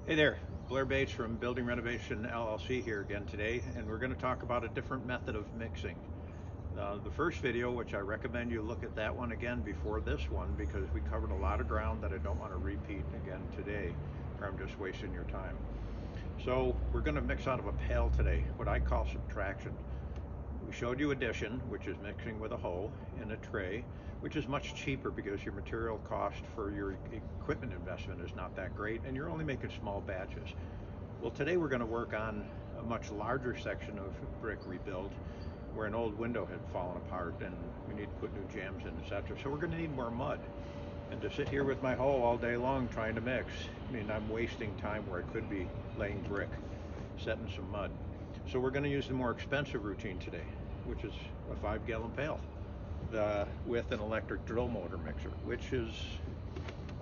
Hey there, Blair Bates from Building Renovation LLC here again today, and we're going to talk about a different method of mixing. The first video, which I recommend you look at that one again before this one, because we covered a lot of ground that I don't want to repeat again today, or I'm just wasting your time. So we're going to mix out of a pail today, what I call subtraction. We showed you addition, which is mixing with a hoe in a tray, which is much cheaper because your material cost for your equipment investment is not that great and you're only making small batches. Well, today we're going to work on a much larger section of brick rebuild where an old window had fallen apart and we need to put new jambs in, etc. So we're going to need more mud. And to sit here with my hoe all day long trying to mix, I mean, I'm wasting time where I could be laying brick, setting some mud. So we're going to use the more expensive routine today, which is a 5-gallon pail with an electric drill motor mixer, which is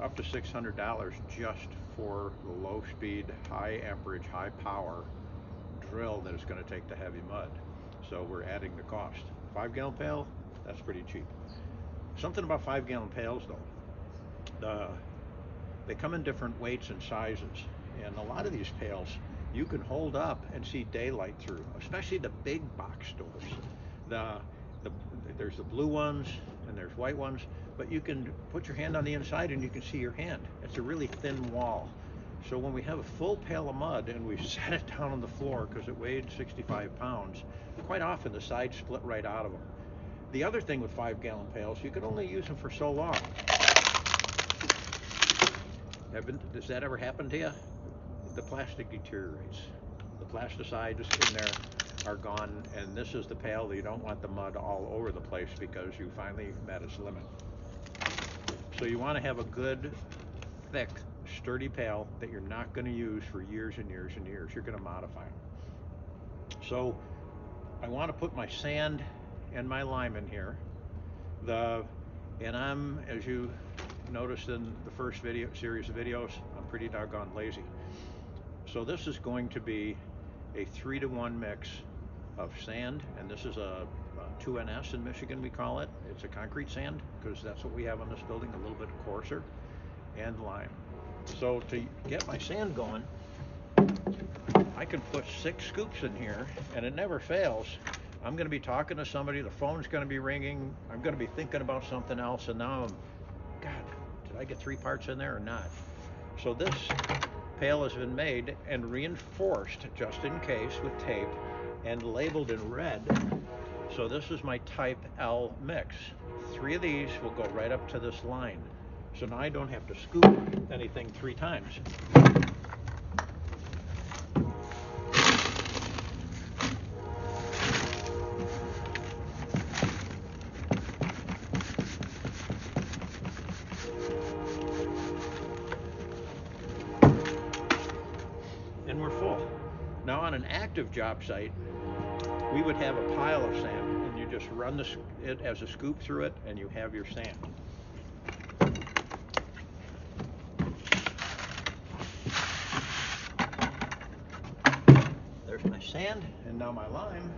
up to $600 just for the low speed, high amperage, high power drill that is going to take the heavy mud. So we're adding the cost. 5-gallon pail, that's pretty cheap. Something about 5-gallon pails though, they come in different weights and sizes, and a lot of these pails you can hold up and see daylight through, especially the big box stores. There's the blue ones and there's white ones, but you can put your hand on the inside and you can see your hand. It's a really thin wall. So when we have a full pail of mud and we set it down on the floor because it weighed 65 pounds, quite often the sides split right out of them. The other thing with 5-gallon pails, you can only use them for so long. Does that ever happen to you? The plastic deteriorates. The plasticides in there are gone, and this is the pail that you don't want the mud all over the place because you finally met its limit. So you want to have a good, thick, sturdy pail that you're not going to use for years and years and years. You're going to modify them. So I want to put my sand and my lime in here. And I'm, as you noticed in the first series of videos, I'm pretty doggone lazy. So this is going to be a 3-to-1 mix of sand, and this is a 2NS in Michigan we call it. It's a concrete sand because that's what we have on this building, a little bit coarser, and lime. So to get my sand going, I can put 6 scoops in here and it never fails. I'm going to be talking to somebody, the phone's going to be ringing, I'm going to be thinking about something else, and now God, did I get 3 parts in there or not? So this pail has been made and reinforced just in case with tape and labeled in red. So this is my type L mix. 3 of these will go right up to this line. So now I don't have to scoop anything 3 times. And we're full. Now on an active job site, we would have a pile of sand and you just run it as a scoop through it and you have your sand. There's my sand and now my lime.